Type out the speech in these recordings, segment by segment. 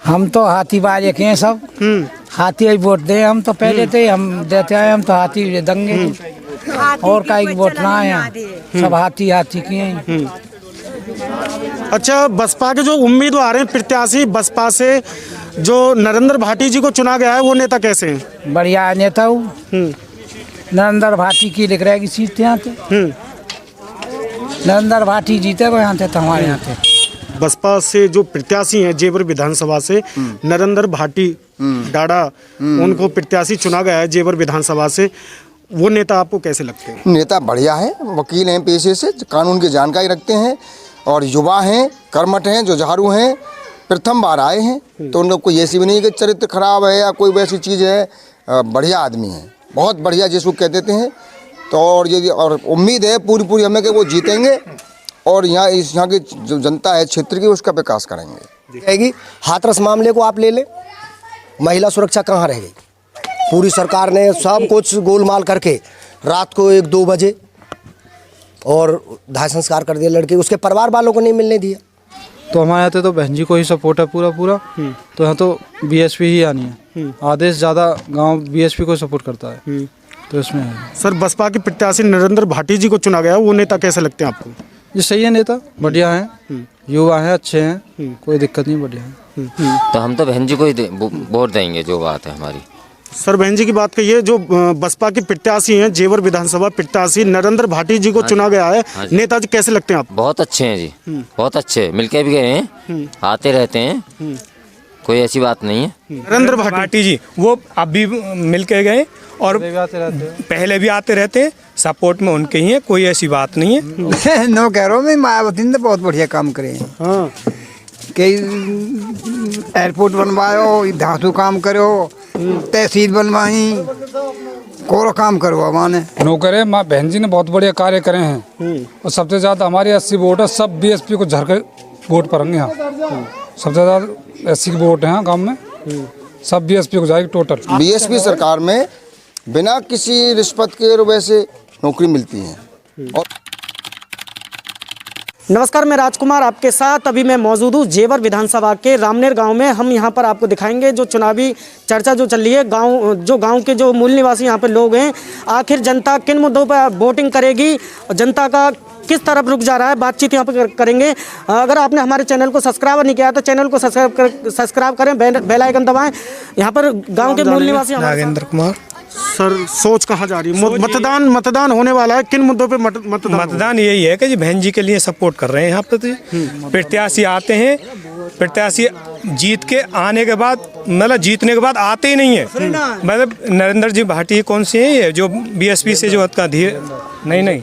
हम तो हाथी बाजे के हैं सब। हाथी ही वोट दे। हम तो पहले थे, हम देते आए, हम तो हाथी दंगे और का वोट ना आया, सब हाथी हाथी किए हैं। अच्छा, बसपा के जो उम्मीदवार हैं, प्रत्याशी बसपा से जो नरेंद्र भाटी जी को चुना गया है, वो नेता कैसे हैं? बढ़िया नेता हूँ। नरेंद्र भाटी की लिख रहेगी सीट यहाँ पे। नरेंद्र भाटी जीते को यहाँ थे तो हमारे यहाँ थे। बसपा से जो प्रत्याशी हैं जेवर विधानसभा से, नरेंद्र भाटी डाड़ा, उनको प्रत्याशी चुना गया है जेवर विधानसभा से। वो नेता आपको कैसे लगते हैं? नेता बढ़िया है, वकील हैं पेशे से, कानून की जानकारी रखते हैं और युवा हैं, कर्मठ हैं, जुझारू हैं, प्रथम बार आए हैं, तो उन लोग कोई ऐसी भी नहीं कि चरित्र खराब है या कोई वैसी चीज़ है। बढ़िया आदमी है, बहुत बढ़िया जिसको कह देते हैं। तो और उम्मीद है पूरी हमें कि वो जीतेंगे और यहाँ की जो जनता है क्षेत्र की, उसका विकास करेंगे। हाथरस मामले को आप ले लें, महिला सुरक्षा कहाँ रह गई? पूरी सरकार ने सब कुछ गोलमाल करके रात को 1-2 बजे और दाह संस्कार कर दिया लड़के, उसके परिवार वालों को नहीं मिलने दिया। तो हमारे यहाँ तो बहन जी को ही सपोर्ट है पूरा। तो यहाँ तो बीएसपी ही आनी है। आदेश ज़्यादा गांव बीएसपी को सपोर्ट करता है, तो इसमें है। सर, बसपा के प्रत्याशी नरेंद्र भाटी जी को चुना गया, वो नेता कैसे लगते हैं आपको? ये सही है, नेता बढ़िया है, युवा है, अच्छे हैं, कोई दिक्कत नहीं, बढ़िया है। तो हम तो बहन जी को ही वोट देंगे, जो बात है हमारी। सर, बहन जी की बात कहिए, जो बसपा के प्रत्याशी हैं, जेवर विधानसभा प्रत्याशी नरेंद्र भाटी जी को चुना गया है, नेताजी कैसे लगते हैं आप? बहुत अच्छे हैं जी, बहुत अच्छे, मिलके भी गए हैं, आते रहते हैं, कोई ऐसी बात नहीं है। नरेंद्र भाटी जी वो अब भी मिलके गए और पहले भी आते रहते हैं, सपोर्ट में उनके ही है, कोई ऐसी बात नहीं है। नो कह रहा हूँ मैं, मायावती ने बहुत बढ़िया काम करे हैं। हाँ, कई एयरपोर्ट बनवायो, धातु काम करो, तहसील बनवाई, कोरो काम करवा माने नो करे। माँ बहन जी ने बहुत बढ़िया कार्य करे हैं और सबसे ज़्यादा हमारे 80 वोट है, सब बीएसपी को झर कर वोट पड़ेंगे यहाँ। सबसे ज़्यादा 80 के वोट हैं गाँव में, सब बीएसपी को जाएगी टोटल। बीएसपी सरकार में बिना किसी रिश्वत के वैसे नौकरी मिलती है। और नमस्कार, मैं राजकुमार आपके साथ अभी मैं मौजूद हूँ जेवर विधानसभा के रामनेर गांव में। हम यहां पर आपको दिखाएंगे जो चुनावी चर्चा जो चल रही है, गांव के जो मूल निवासी यहां पर लोग हैं, आखिर जनता किन मुद्दों पर वोटिंग करेगी और जनता का किस तरफ रुक जा रहा है, बातचीत यहाँ पर करेंगे। अगर आपने हमारे चैनल को सब्सक्राइब नहीं किया तो चैनल को सब्सक्राइब करें, बेल आइकन दबाएं। यहाँ पर गाँव के मूल निवासी नागेंद्र कुमार। सर, सोच कहाँ जा रही है? मतदान होने वाला है, किन मुद्दों पे मतदान यही है कि जी बहन जी के लिए सपोर्ट कर रहे हैं यहाँ पे। प्रत्याशी आते हैं, प्रत्याशी जीत के आने के बाद, मतलब जीतने के बाद आते ही नहीं है। मतलब नरेंद्र जी भाटी कौन सी है ये जो बीएसपी से जो नहीं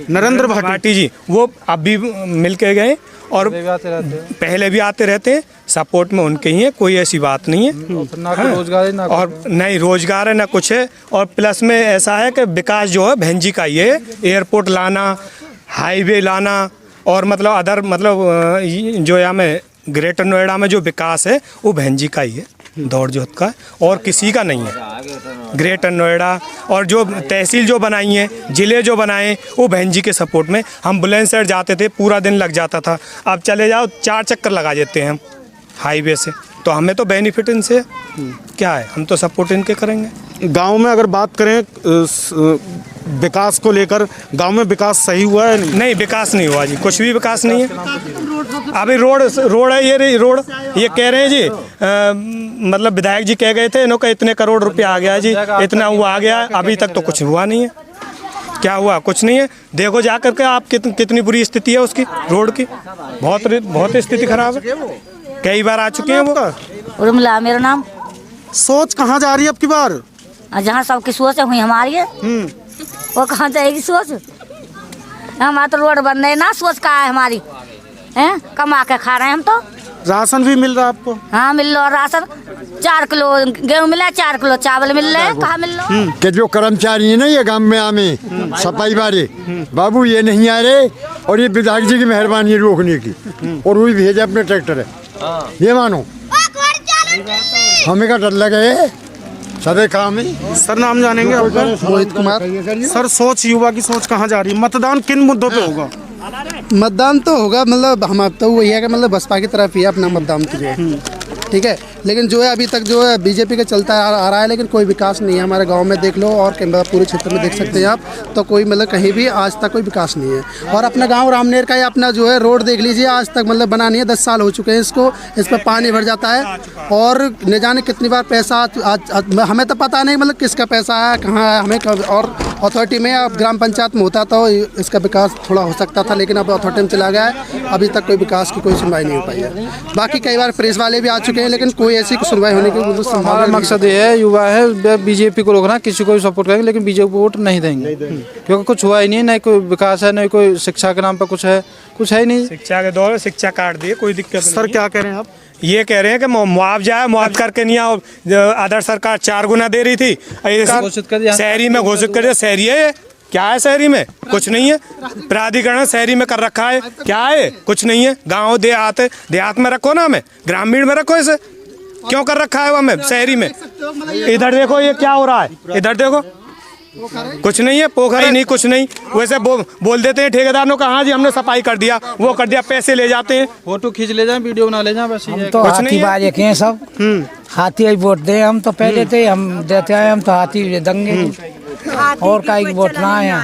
नरेंद्र भाटी जी वो अब भी मिलके गए और पहले भी आते रहते हैं, सपोर्ट में उनके ही है, कोई ऐसी बात नहीं है। और नहीं रोजगार है ना कुछ है। और प्लस में ऐसा है कि विकास जो है बहन जी का ही है, एयरपोर्ट लाना, हाईवे लाना और मतलब अदर मतलब जो यहाँ में ग्रेटर नोएडा में जो विकास है वो बहन जी का ही है, दौड़ जोत का, और किसी का नहीं है। ग्रेटर नोएडा और जो तहसील जो बनाई है, ज़िले जो बनाए, वो बहन जी के सपोर्ट में। हम बुलंदशहर जाते थे, पूरा दिन लग जाता था, अब चले जाओ 4 चक्कर लगा देते हैं हम हाईवे से। तो हमें तो बेनिफिट इनसे क्या है, हम तो सपोर्ट इनके करेंगे। गांव में अगर बात करें विकास को लेकर, गांव में विकास सही हुआ है? नहीं, विकास नहीं हुआ जी, कुछ भी विकास नहीं है। अभी रोड है, ये रोड ये कह रहे हैं जी, मतलब विधायक जी कह गए थे इन्हों का इतने करोड़ रुपया आ गया जी, इतना हुआ आ गया, अभी तक तो कुछ हुआ नहीं है। क्या हुआ? कुछ नहीं है। देखो जा करके आप कितनी बुरी स्थिति है उसकी, रोड की, बहुत स्थिति खराब है। कई बार आ चुके हैं वो। उर्मिला मेरा नाम। सोच कहाँ जा रही है अब की बार? जहाँ सबकी सोच हुई हमारी है, वो कहाँ जाएगी सोच? हमारा तो रोड बन रहे ना, सोच कहाँ है हमारी? हैं, कमा के खा रहे हैं हम तो। राशन भी मिल रहा है आपको? हाँ मिल रहा राशन, 4 किलो गेहूँ मिला, 4 किलो चावल मिल रहे हैं। कहाँ मिल रहा? कि जो कर्मचारी है ना ये गाँव में आमे सफाई वाले बाबू ये नहीं आ रहे, और ये विधायक जी की मेहरबानी रोकने की, और वही भेजा अपने ट्रैक्टर है, ये मानो हमें का डर लगे सदे काम है। सर, नाम जानेंगे आपका? मोहित कुमार। सर, सोच युवा की सोच कहाँ जा रही है? मतदान किन मुद्दों पे होगा? मतदान तो होगा, मतलब हम तो वही है कि मतलब बसपा की तरफ ही है अपना मतदान तो जो है। ठीक है। लेकिन जो है अभी तक जो है बीजेपी का चलता आ रहा है, लेकिन कोई विकास नहीं है हमारे गांव में। देख लो और पूरे क्षेत्र में देख सकते हैं आप, तो कोई मतलब कहीं भी आज तक कोई विकास नहीं है। और अपना गांव रामनेर का ही अपना जो है रोड देख लीजिए, आज तक मतलब बना नहीं है। 10 साल हो चुके हैं इसको, इस पर पानी भर जाता है और न जाने कितनी बार पैसा हमें तो पता नहीं मतलब किसका पैसा है, कहाँ है हमें। और अथॉरिटी में अब ग्राम पंचायत में होता तो इसका विकास थोड़ा हो सकता था, लेकिन अब अथॉरिटी में चला गया है। अभी तक कोई विकास की कोई सुनवाई नहीं हो पाई है। बाकी कई बार प्रेस वाले भी आ चुके हैं, लेकिन कोई ऐसी सुनवाई होने की हमारा मकसद ये है, युवा है, बीजेपी को रोकना, किसी को भी सपोर्ट करेंगे लेकिन बीजेपी को वोट नहीं देंगे, क्योंकि कुछ हुआ ही नहीं, न कोई विकास है, न कोई शिक्षा के नाम पर कुछ है ही नहीं। शिक्षा के दौर में शिक्षा काट दिए, कोई दिक्कत नहीं। सर क्या कह रहे हैं आप? ये कह रहे हैं कि मुआवजा है, मुआवजा करके नहीं आओ। आदर्श सरकार 4 गुना दे रही थी, घोषित कर दिया, शहरी में घोषित कर दिया। शहरी है क्या है? शहरी में कुछ नहीं है। प्राधिकरण शहरी में कर रखा है, क्या है? कुछ नहीं है। गांव देहात में रखो ना, हमें ग्रामीण में रखो। इसे क्यों कर रखा है वो हमें शहरी में? इधर देखो ये क्या हो रहा है, इधर देखो कुछ नहीं है, पोखर नहीं, कुछ नहीं। वैसे बोल देते हैं ठेकेदार ने, कहा जी हमने सफाई कर दिया, वो कर दिया, पैसे ले जाते हैं, फोटो खींच ले जाए, वीडियो बना ले जाए, बस हम तो हाथी बाजे के हैं सब। हाथी ही वोट दे, हम तो पहले थे हम देते आए, हम तो हाथी दंगे और का वोट ना आया,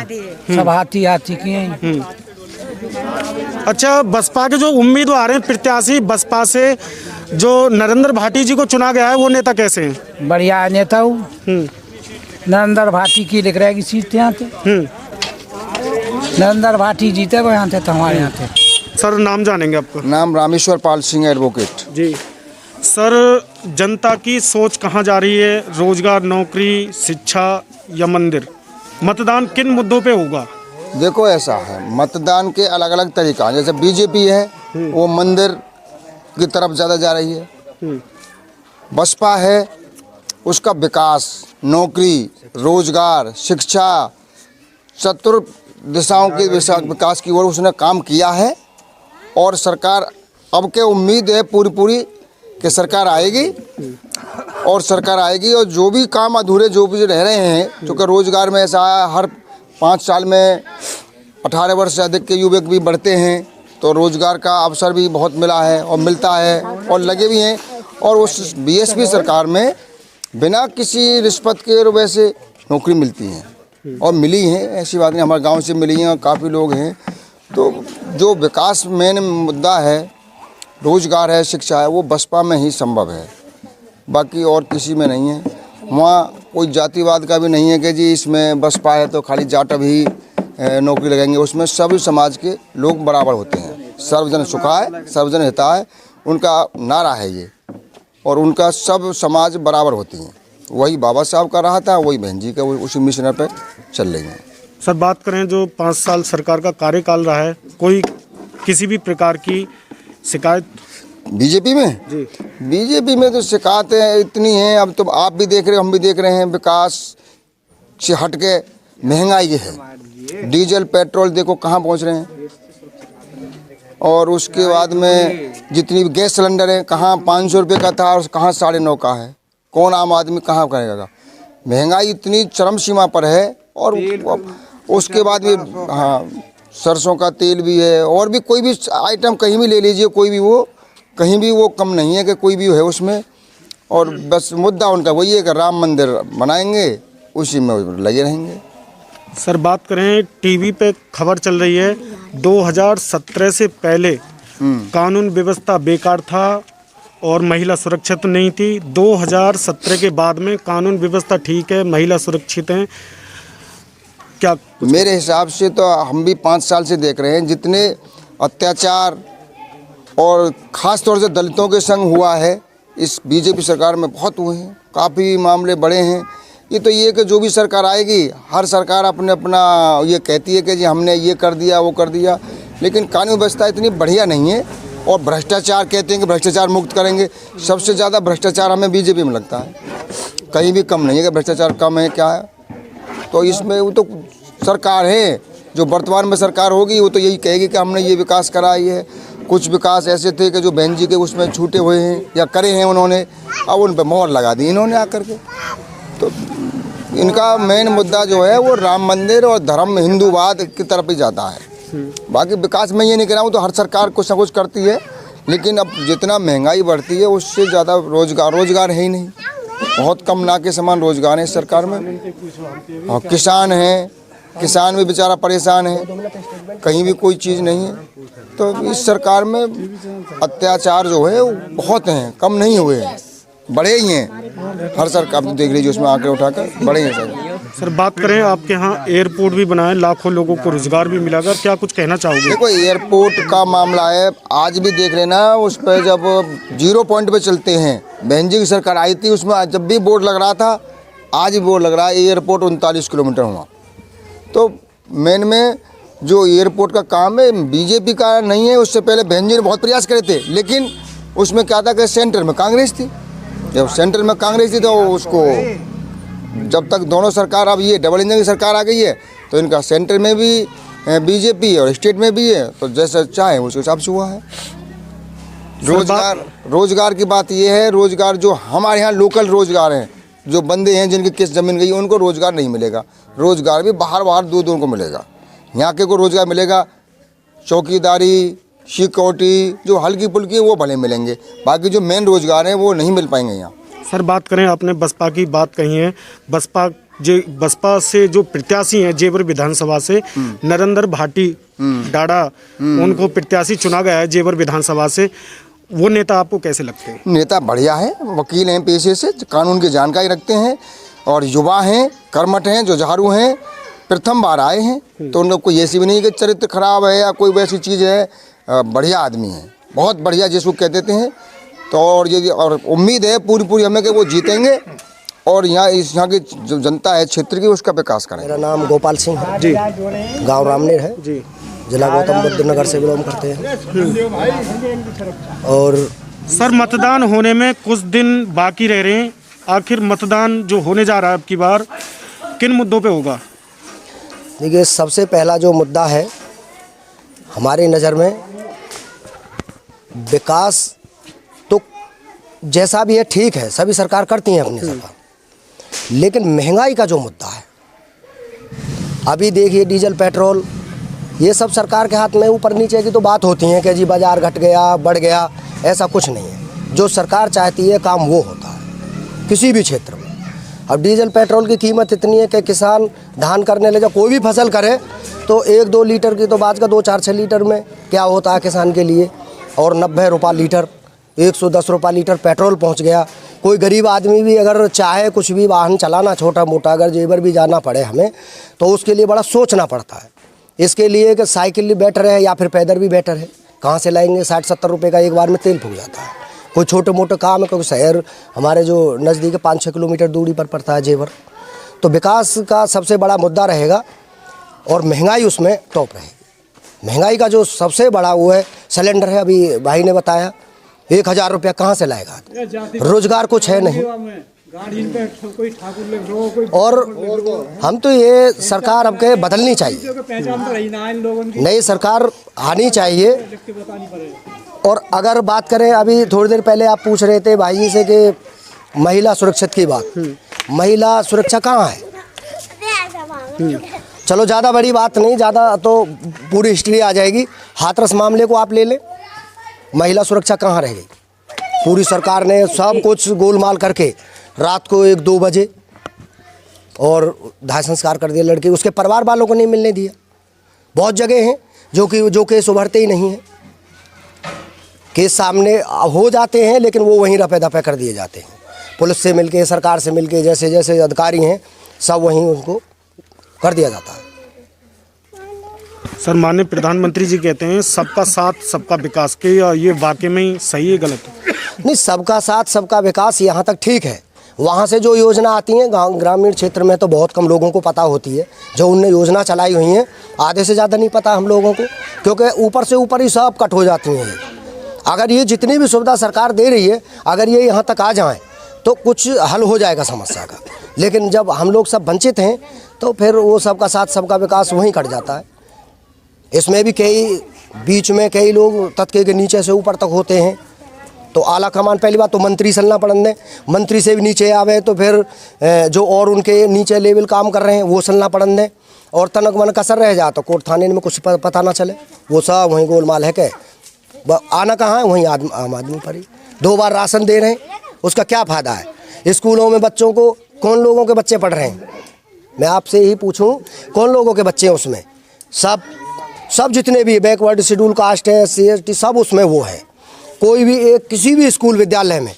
सब हाथी किए हैं। अच्छा, बसपा के जो उम्मीदवार हैं, प्रत्याशी बसपा से जो नरेंद्र भाटी जी को चुना गया है, वो नेता कैसे हैं? बढ़िया नेता हूँ। नरेंद्र भाटी की लिख रहेगी सीट यहाँ थे। नरेंद्र भाटी जीते वो यहाँ थे तो हमारे यहाँ थे। सर नाम जानेंगे आपका? नाम रामेश्वर पाल सिंह, एडवोकेट जी। सर जनता की सोच कहाँ जा रही है? रोजगार, नौकरी, शिक्षा या मंदिर? मतदान किन मुद्दों पे होगा? देखो ऐसा है, मतदान के अलग अलग तरीका हैं। जैसे बीजेपी है वो मंदिर की तरफ ज़्यादा जा रही है। बसपा है उसका विकास, नौकरी, रोजगार, शिक्षा, चतुर दिशाओं के विकास की ओर उसने काम किया है। और सरकार अब के उम्मीद है पूरी कि सरकार आएगी और जो भी काम अधूरे जो भी रह रहे हैं, क्योंकि रोजगार में ऐसा है हर 5 साल में 18 वर्ष से अधिक के युवक भी बढ़ते हैं, तो रोजगार का अवसर भी बहुत मिला है और मिलता है और लगे भी हैं। और उस बीएसपी सरकार में बिना किसी रिश्वत के वैसे नौकरी मिलती है और मिली है, ऐसी बात नहीं, हमारे गांव से मिली हैं और काफ़ी लोग हैं। तो जो विकास मेन मुद्दा है, रोजगार है, शिक्षा है, वो बसपा में ही संभव है, बाकी और किसी में नहीं है। वहाँ कोई जातिवाद का भी नहीं है कि जी इसमें बसपा है तो खाली जाट भी नौकरी लगाएंगे। उसमें सभी समाज के लोग बराबर होते हैं। सर्वजन सुखाय सर्वजन हिताय उनका नारा है ये, और उनका सब समाज बराबर होती हैं। वही बाबा साहब का रहा था, वही बहन जी का उसी मिशन पर चल रही हैं। सर बात करें जो 5 साल सरकार का कार्यकाल रहा है, कोई किसी भी प्रकार की शिकायत बीजेपी में? जी, बीजेपी में तो शिकायतें इतनी हैं। अब तो आप भी देख रहे हो, हम भी देख रहे हैं, विकास से हट के महंगाई है। डीजल पेट्रोल देखो कहाँ पहुँच रहे हैं। और उसके बाद में जितनी भी गैस सिलेंडर है, कहाँ 500 रुपये का था और कहाँ 9.5 का है। कौन आम आदमी कहाँ करेगा? महंगाई इतनी चरम सीमा पर है। और उसके बाद में हाँ, सरसों का तेल भी है, और भी कोई भी आइटम कहीं भी ले लीजिए, कोई भी वो कहीं भी वो कम नहीं है कि कोई भी है उसमें। और बस मुद्दा उनका वही है कि राम मंदिर बनाएंगे, उसी में लगे रहेंगे। सर बात करें, टीवी पे खबर चल रही है 2017 से पहले कानून व्यवस्था बेकार था और महिला सुरक्षित नहीं थी। 2017 के बाद में कानून व्यवस्था ठीक है, महिला सुरक्षित हैं क्या? मेरे हिसाब से तो हम भी 5 साल से देख रहे हैं, जितने अत्याचार और ख़ास तौर से दलितों के संग हुआ है इस बीजेपी सरकार में बहुत हुए हैं। काफ़ी मामले बड़े हैं। ये तो ये कि जो भी सरकार आएगी, हर सरकार अपना ये कहती है कि जी हमने ये कर दिया वो कर दिया, लेकिन कानून व्यवस्था इतनी बढ़िया नहीं है। और भ्रष्टाचार कहते हैं कि भ्रष्टाचार मुक्त करेंगे, सबसे ज़्यादा भ्रष्टाचार हमें बीजेपी में लगता है, कहीं भी कम नहीं है कि भ्रष्टाचार कम है क्या है। तो इसमें वो तो सरकार है, जो वर्तमान में सरकार होगी वो तो यही कहेगी कि हमने ये विकास कराई है। कुछ विकास ऐसे थे कि जो बहन जी के उसमें छूटे हुए हैं या करे हैं उन्होंने, अब उन पर मोहर लगा दी इन्होंने आकर के। तो इनका मेन मुद्दा जो है वो राम मंदिर और धर्म हिंदूवाद की तरफ ही जाता है। बाकी विकास में ये नहीं कह रहा हूँ, तो हर सरकार कुछ ना कुछ करती है, लेकिन अब जितना महंगाई बढ़ती है उससे ज़्यादा रोजगार है ही नहीं, बहुत कम ना के समान रोजगार है इस सरकार में। और किसान भी बेचारा परेशान है, कहीं भी कोई चीज़ नहीं है। तो इस सरकार में अत्याचार जो है वो बहुत हैं, कम नहीं हुए हैं, बड़े ही हैं। हर सरकार देख लीजिए उसमें आंकड़े उठाकर बड़े हैं सर। बात करें आपके यहाँ एयरपोर्ट भी बना है, लाखों लोगों को रोजगार भी मिलेगा, क्या कुछ कहना चाहोगे? देखो एयरपोर्ट का मामला है, आज भी देख लेना उस पर जब 0 पॉइंट पे चलते हैं, बहन जी की सरकार आई थी उसमें जब भी बोर्ड लग रहा था, आज भी बोर्ड लग रहा है एयरपोर्ट 39 किलोमीटर हुआ। तो मेन में जो एयरपोर्ट का काम है बीजेपी का नहीं है, उससे पहले बहन जी ने बहुत प्रयास करे थे, लेकिन उसमें क्या था कि सेंटर में कांग्रेस थी। जब सेंटर में कांग्रेस थी तो उसको जब तक दोनों सरकार, अब ये डबल इंजन की सरकार आ गई है तो इनका सेंटर में भी बीजेपी और स्टेट में भी है, तो जैसा चाहे उस हिसाब से हुआ है। रोजगार की बात ये है, रोजगार जो हमारे यहाँ लोकल रोजगार हैं, जो बंदे हैं जिनकी किस जमीन गई उनको रोजगार नहीं मिलेगा। रोजगार भी बाहर दूर को मिलेगा, यहाँ के को रोजगार मिलेगा। चौकीदारी, सिक्योरिटी जो हल्की फुल्की है वो भले मिलेंगे, बाकी जो मेन रोजगार है वो नहीं मिल पाएंगे यहाँ। सर बात करें, आपने बसपा की बात कही है, बसपा से जो प्रत्याशी हैं जेवर विधानसभा से नरेंद्र भाटी डाड़ा, उनको प्रत्याशी चुना गया है जेवर विधानसभा से, वो नेता आपको कैसे लगते हैं? नेता बढ़िया है, वकील हैं पेशे से, कानून की जानकारी रखते हैं और युवा हैं, कर्मठ हैं, जो झाड़ू हैं, प्रथम बार आए हैं, तो उन लोग को ऐसी भी नहीं कि चरित्र खराब है या कोई वैसी चीज़ है, बढ़िया आदमी है, बहुत बढ़िया जिसको कह देते हैं। तो और उम्मीद है पूरी हमें कि वो जीतेंगे और यहाँ की जो जनता है क्षेत्र की उसका विकास करें। मेरा नाम गोपाल सिंह है जी, गांव रामनेर है जी, जिला गौतम बुद्ध नगर से बिलोंग करते हैं। और सर मतदान होने में कुछ दिन बाकी रह रहे हैं, आखिर मतदान जो होने जा रहा है अब की बार किन मुद्दों पे होगा? देखिए सबसे पहला जो मुद्दा है हमारी नज़र में, विकास तो जैसा भी है ठीक है, सभी सरकार करती हैं अपनी सरकार, लेकिन महंगाई का जो मुद्दा है, अभी देखिए डीजल पेट्रोल ये सब सरकार के हाथ में, ऊपर नीचे की तो बात होती है कि जी बाजार घट गया बढ़ गया, ऐसा कुछ नहीं है। जो सरकार चाहती है काम वो होता है किसी भी क्षेत्र में। अब डीजल पेट्रोल की कीमत इतनी है कि किसान धान करने लगे, कोई भी फसल करे तो 1-2 लीटर की तो बात का 2-4-6 लीटर में क्या होता है किसान के लिए, और 90 रुपये लीटर, 110 रुपये लीटर पेट्रोल पहुंच गया। कोई गरीब आदमी भी अगर चाहे कुछ भी वाहन चलाना छोटा मोटा, अगर जेवर भी जाना पड़े हमें, तो उसके लिए बड़ा सोचना पड़ता है। इसके लिए कि साइकिल बेटर है या फिर पैदल भी बेटर है, कहाँ से लाएंगे? 60-70 रुपये का एक बार में तेल फूक जाता है। कोई छोटे मोटे काम है, क्योंकि शहर हमारे जो नज़दीक 5-6 किलोमीटर दूरी पर पड़ता है जेवर। तो विकास का सबसे बड़ा मुद्दा रहेगा और महंगाई उसमें टॉप रहेगी। महंगाई का जो सबसे बड़ा वो है सिलेंडर है, अभी भाई ने बताया 1000 रुपया कहाँ से लाएगा? रोजगार कुछ है नहीं। और हम तो ये सरकार अब के बदलनी चाहिए, नई सरकार आनी चाहिए। और अगर बात करें, अभी थोड़ी देर पहले आप पूछ रहे थे भाई जी से कि महिला सुरक्षित की बात, महिला सुरक्षा कहाँ है? चलो ज़्यादा बड़ी बात नहीं, ज़्यादा तो पूरी हिस्ट्री आ जाएगी। हाथरस मामले को आप ले लें, महिला सुरक्षा कहाँ रह गई? पूरी सरकार ने सब कुछ गोलमाल करके रात को 1-2 बजे और दाह संस्कार कर दिया लड़के, उसके परिवार वालों को नहीं मिलने दिया। बहुत जगह हैं जो केस उभरते ही नहीं हैं, केस सामने हो जाते हैं लेकिन वो वहीं रफे दफे कर दिए जाते हैं। पुलिस से मिलके, सरकार से मिलके, जैसे जैसे अधिकारी हैं सब वहीं उनको कर दिया जाता है। सर माननीय प्रधानमंत्री जी कहते हैं सबका साथ सबका विकास, के ये वाकई में ही सही है गलत है? नहीं, सबका साथ सबका विकास यहाँ तक ठीक है। वहाँ से जो योजना आती हैं ग्रामीण क्षेत्र में तो बहुत कम लोगों को पता होती है। जो उनने योजना चलाई हुई हैं आधे से ज़्यादा नहीं पता हम लोगों को, क्योंकि ऊपर से ऊपर ही सब कट हो जाती हैं। अगर ये जितनी भी सुविधा सरकार दे रही है, अगर ये यहाँ तक आ जाएँ तो कुछ हल हो जाएगा समस्या का। लेकिन जब हम लोग सब वंचित हैं तो फिर वो सबका साथ सबका विकास वहीं कट जाता है। इसमें भी बीच में कई लोग तबके के नीचे से ऊपर तक होते हैं, तो आला कमान पहली बात तो मंत्री चलना पड़ने, मंत्री से भी नीचे आवे तो फिर जो और उनके नीचे लेवल काम कर रहे हैं वो चलना पड़ने, और तनक मन कसर रह जाए तो कोर्ट थाने में कुछ पता ना चले। वो सब वहीं गोलमाल है के आना कहाँ है, वहीं आम आदमी पर ही। 2 बार राशन दे रहे हैं, उसका क्या फ़ायदा है? स्कूलों में बच्चों को कौन लोगों के बच्चे पढ़ रहे हैं? मैं आपसे ही पूछूं, कौन लोगों के बच्चे हैं उसमें? सब जितने भी बैकवर्ड शेड्यूल कास्ट है, SC ST सब उसमें वो है। कोई भी एक किसी भी स्कूल विद्यालय में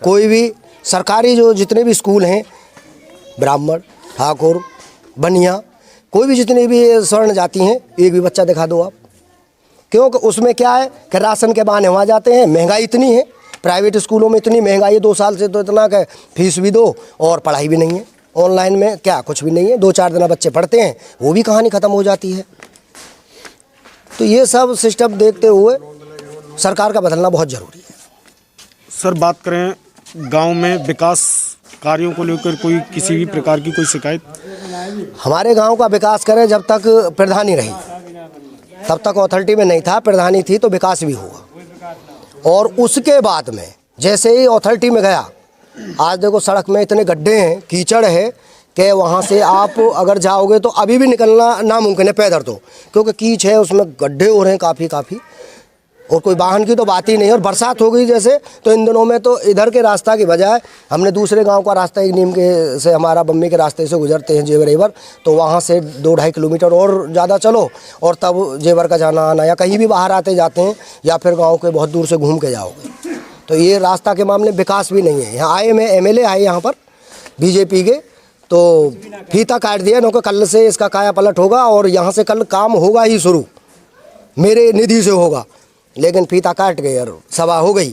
कोई भी सरकारी जो जितने भी स्कूल हैं, ब्राह्मण, ठाकुर, बनिया, कोई भी जितनी भी स्वर्ण जाति हैं, एक भी बच्चा दिखा दो आप। क्योंकि उसमें क्या है कि राशन के बहाने वहाँ जाते हैं। महंगाई इतनी है, प्राइवेट स्कूलों में इतनी महंगाई है, 2 साल से तो इतना कि फीस भी दो और पढ़ाई भी नहीं है। ऑनलाइन में क्या कुछ भी नहीं है, 2-4 दिन बच्चे पढ़ते हैं, वो भी कहानी ख़त्म हो जाती है। तो ये सब सिस्टम देखते हुए सरकार का बदलना बहुत ज़रूरी है। सर बात करें गांव में विकास कार्यों को लेकर कोई किसी भी प्रकार की कोई शिकायत? हमारे गांव का विकास करें, जब तक प्रधानी रही तब तक अथॉरिटी में नहीं था, प्रधानी थी तो विकास भी हुआ। और उसके बाद में जैसे ही अथॉरिटी में गया, आज देखो सड़क में इतने गड्ढे हैं, कीचड़ है कि वहाँ से आप अगर जाओगे तो अभी भी निकलना नामुमकिन है पैदल, तो क्योंकि कीच है, उसमें गड्ढे हो रहे हैं काफ़ी और कोई वाहन की तो बात ही नहीं है। और बरसात हो गई जैसे, तो इन दिनों में तो इधर के रास्ता की बजाय हमने दूसरे गांव का रास्ता, एक नीम के से हमारा बम्मी के रास्ते से गुजरते हैं जेवर, तो वहाँ से 2-2.5 किलोमीटर और ज़्यादा चलो और तब जेवर का जाना आना, या कहीं भी बाहर आते जाते हैं, या फिर गाँव के बहुत दूर से घूम के जाओगे। तो ये रास्ता के मामले विकास भी नहीं है। यहाँ आए में MLA आए यहाँ पर बीजेपी के, तो फीता काट दिया इन्होंने, कल से इसका काया पलट होगा और यहाँ से कल काम होगा ही शुरू, मेरे निधि से होगा। लेकिन फीता काट गए और सभा हो गई,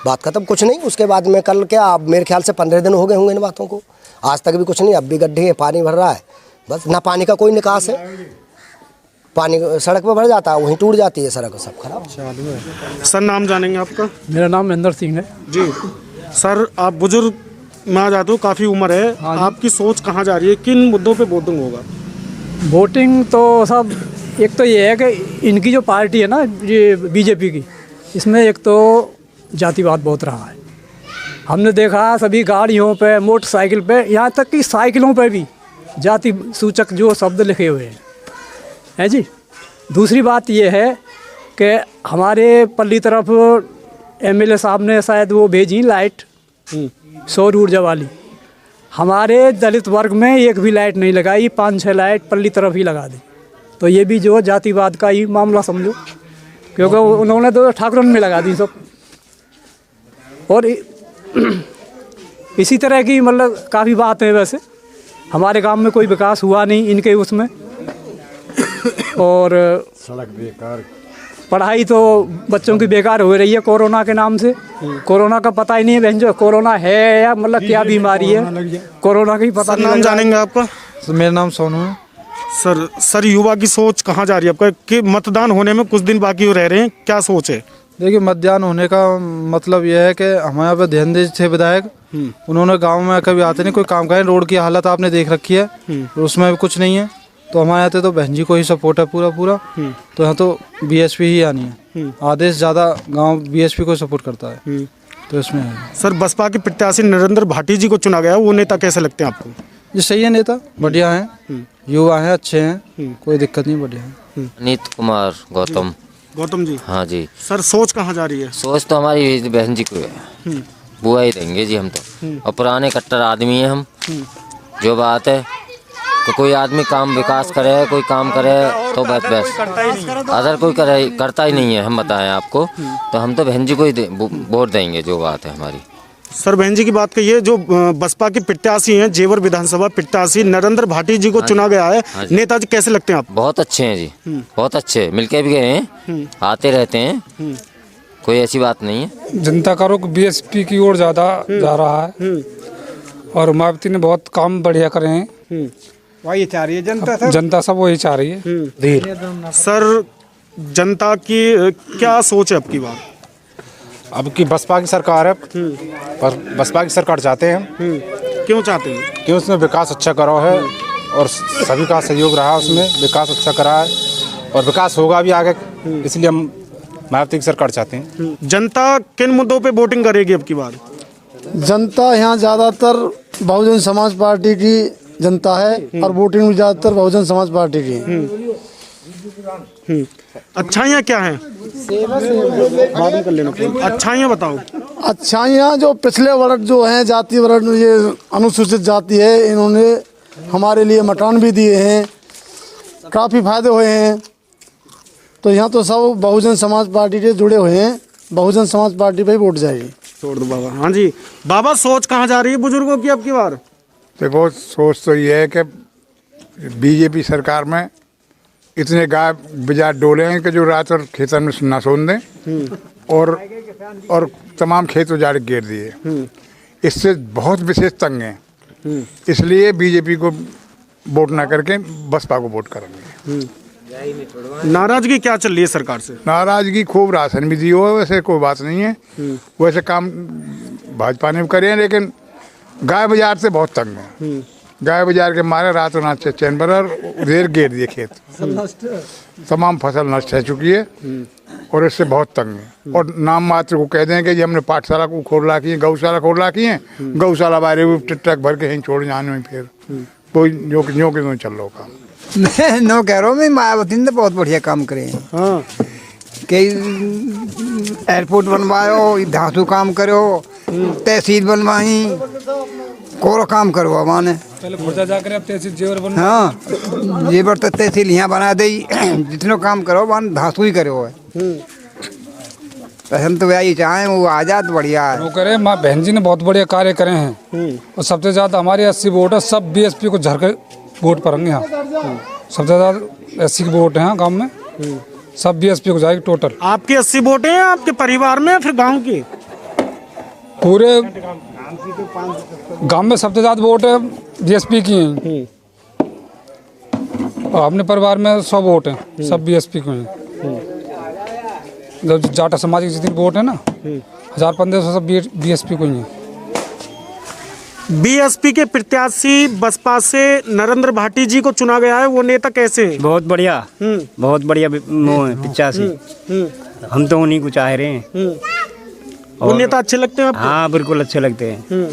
बात खत्म, कुछ नहीं। उसके बाद में कल क्या, अब मेरे ख्याल से 15 दिन हो गए होंगे इन बातों को, आज तक भी कुछ नहीं। अब भी गड्ढे हैं, पानी भर रहा है, बस ना पानी का कोई निकास है। पानी सड़क पे भर जाता है, वहीं टूट जाती है सड़क, सब खराब चालू है। सर नाम जानेंगे आपका? मेरा नाम महेंद्र सिंह है जी। सर आप बुजुर्ग में आ जाते हो, काफ़ी उम्र है, आपकी सोच कहाँ जा रही है, किन मुद्दों पे वोटिंग होगा? वोटिंग तो सब, एक तो ये है कि इनकी जो पार्टी है ना, ये बीजेपी की, इसमें एक तो जातिवाद बहुत रहा है। हमने देखा सभी गाड़ियों पे, मोटरसाइकिल पे, यहाँ तक कि साइकिलों पे भी जाति सूचक जो शब्द लिखे हुए हैं जी। दूसरी बात ये है कि हमारे पल्ली तरफ MLA साहब ने शायद वो भेजी लाइट, सौर ऊर्जा वाली। हमारे दलित वर्ग में एक भी लाइट नहीं लगाई, 5-6 लाइट पल्ली तरफ ही लगा दी। तो ये भी जो जातिवाद का ही मामला समझो, क्योंकि उन्होंने तो ठाकुरन में लगा दी सब। और इसी तरह की मतलब काफ़ी बात है। वैसे हमारे गांव में कोई विकास हुआ नहीं इनके उसमें, और सड़क बेकार, पढ़ाई तो बच्चों की बेकार हो रही है कोरोना के नाम से। कोरोना का पता ही नहीं है जो कोरोना है या मतलब क्या बीमारी है, कोरोना का ही पता नहीं। नाम जानेंगे आपका? मेरा नाम सोनू है। सर युवा की सोच कहाँ जा रही है आपका, कि मतदान होने में कुछ दिन बाकी रह रहे हैं, क्या सोच है? देखिए, मतदान होने का मतलब यह है कि हमारे यहाँ पे ध्यान दे थे विधायक, उन्होंने गांव में कभी आते नहीं, कोई काम करें। रोड की हालत आपने देख रखी है, उसमें भी कुछ नहीं है। तो हमारे यहाँ तो बहन जी को ही सपोर्ट है पूरा। तो यहाँ तो BSP ही आनी है, आदेश ज़्यादा गांव BSP को सपोर्ट करता है, तो इसमें है। सर बसपा के प्रत्याशी नरेंद्र भाटी जी को चुना गया, वो नेता कैसे लगते हैं आपको? ये सही है, नेता बढ़िया हैं, युवा हैं, अच्छे हैं, कोई दिक्कत नहीं, बढ़िया है। अनीत कुमार गौतम जी। हाँ जी। सर सोच कहाँ जा रही है? सोच तो हमारी बहन जी को है, बुआ ही देंगे जी हम तो, और पुराने कट्टर आदमी हैं हम। जो बात है कि कोई आदमी काम विकास करे, कोई काम करे तो बस अदर कोई करता ही नहीं है, हम बताएं आपको। तो हम तो बहन जी को ही वोट देंगे, जो बात है हमारी। सर बहन जी की बात कहिए, जो बसपा के प्रत्याशी हैं, जेवर विधानसभा प्रत्याशी नरेंद्र भाटी जी को चुना गया है, नेताजी कैसे लगते हैं आप? बहुत अच्छे हैं जी, बहुत अच्छे, मिलके भी गए हैं, आते रहते हैं, कोई ऐसी बात नहीं है। जनता का रुख BSP की ओर ज़्यादा जा रहा है, और मायावती ने बहुत काम बढ़िया करे हैं, वही चाह रही है जनता सब वही चाह रही है। सर जनता की क्या सोच है आपकी बात? अब की बसपा की सरकार है, पर बसपा की सरकार चाहते हैं हम। क्यों चाहते हैं? कि उसने विकास अच्छा करा है और सभी का सहयोग रहा, उसमें विकास अच्छा करा है और विकास होगा भी आगे, इसलिए हम मायावती की सरकार चाहते हैं। जनता किन मुद्दों पे वोटिंग करेगी अब की बार? जनता यहाँ ज़्यादातर बहुजन समाज पार्टी की जनता है, और वोटिंग भी ज़्यादातर बहुजन समाज पार्टी की। अच्छाइयाँ क्या हैं? बाद में कर लेना। अच्छाइयाँ बताओ। अच्छाइयाँ जो पिछले वर्ग जो हैं जाति वर्ग, ये अनुसूचित जाति है, इन्होंने हमारे लिए मकान भी दिए हैं, काफ़ी फायदे हुए हैं। तो यहाँ तो सब बहुजन समाज पार्टी से जुड़े हुए हैं, बहुजन समाज पार्टी पे ही वोट जाएगी। छोड़ दो बाबा। हाँ जी बाबा, सोच कहाँ जा रही है बुजुर्गों की अब की बार? देखो सोच तो ये है कि बीजेपी सरकार में इतने गाय बाजार डोले हैं कि जो रात और खेतन में ना सोन दें और तमाम खेत उजाड़ घेर दिए। इससे बहुत विशेष तंग हैं, इसलिए बीजेपी को वोट ना करके बसपा को वोट करेंगे। नाराजगी क्या चल रही है सरकार से? नाराजगी खूब, राशन भी दियो है, वैसे कोई बात नहीं है, वैसे काम भाजपा ने करे हैं, लेकिन गाय बाजार से बहुत तंग है। गाय बाजार के मारे रात और नाच चैन पर उधेर घेर दिए खेत, तमाम फसल नष्ट हो चुकी है और इससे बहुत तंग है। और नाम मात्र को कह दें कि हमने पाठशाला को खोल रखी है, गौशाला खोल रखी है, गौशाला बारे ट्रक भर के यहीं छोड़ जाने में फिर कोई जो चल रहा काम। मैं नो कह रहा हूँ, मैं मायावती ने बहुत बढ़िया काम करे हैं। हाँ, कई एयरपोर्ट बनवायो, धातु काम करो, तहसील बनवाई, कोरो काम करवा माने पहले खुर्जा जाकर अब तहसील जेवर बन। हाँ जेवर तो तहसील यहाँ बना दे, जितने काम करो वन धातु ही करो है। हम तो वही चाहें, वो आजाद बढ़िया है। वो करे माँ बहन जी ने बहुत बढ़िया कार्य करे हैं और सबसे ज़्यादा हमारे 80 वोट है, सब बीएसपी को झर कर वोट पड़ेंगे यहाँ। सबसे ज़्यादा 80 के वोट हैं गाँव में, सब बीएसपी को जाएगी टोटल। आपके 80 वोट हैं आपके परिवार में या फिर गांव के? पूरे गांव में सबसे ज़्यादा वोट है बीएसपी की हैं और अपने परिवार में 100 वोट हैं, सब बीएसपी को हैं। जब जाटा समाज के जितने वोट है ना 1500 सब बीएसपी को ही हैं। बीएसपी के प्रत्याशी बसपा से नरेंद्र भाटी जी को चुना गया है, वो नेता कैसे हैं? बहुत बढ़िया, बहुत बढ़िया प्रत्याशी, हम तो उन्हीं को चाह रहे हैं। वो नेता अच्छे लगते हैं आपको? हाँ बिल्कुल अच्छे लगते हैं,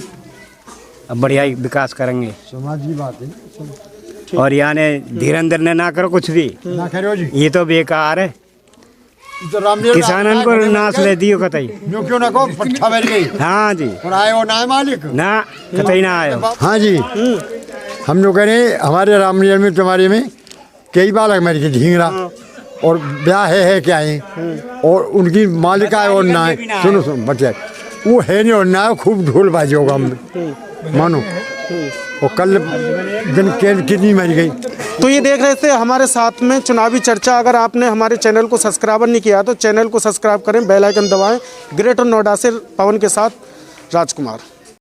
अब बढ़िया विकास करेंगे। समाज की बात है। और यहाँ ने धीरेन्द्र ने ना करो कुछ भी, ना करो जी, ये तो बेकार है, किसानन को नाश ले दियो कतई। क्यों ना को पट्टा बैठ गई। हाँ जी, और आए हो ना मालिक ना कतई ना आयो। हाँ जी, हम लोग करें हमारे रामनगर में तुम्हारे में कई बार मेरी के ढींगरा और ब्याह है क्या है, और उनकी मालिका है और ना है। सुनो बच्चे, वो है नहीं और ना, खूब ढोल बाजी होगा हम मानो। और कल दिन कितनी मर गई। तो ये देख रहे थे हमारे साथ में चुनावी चर्चा। अगर आपने हमारे चैनल को सब्सक्राइब नहीं किया तो चैनल को सब्सक्राइब करें, बेल आइकन दबाएं। ग्रेटर नोएडा से पवन के साथ राजकुमार।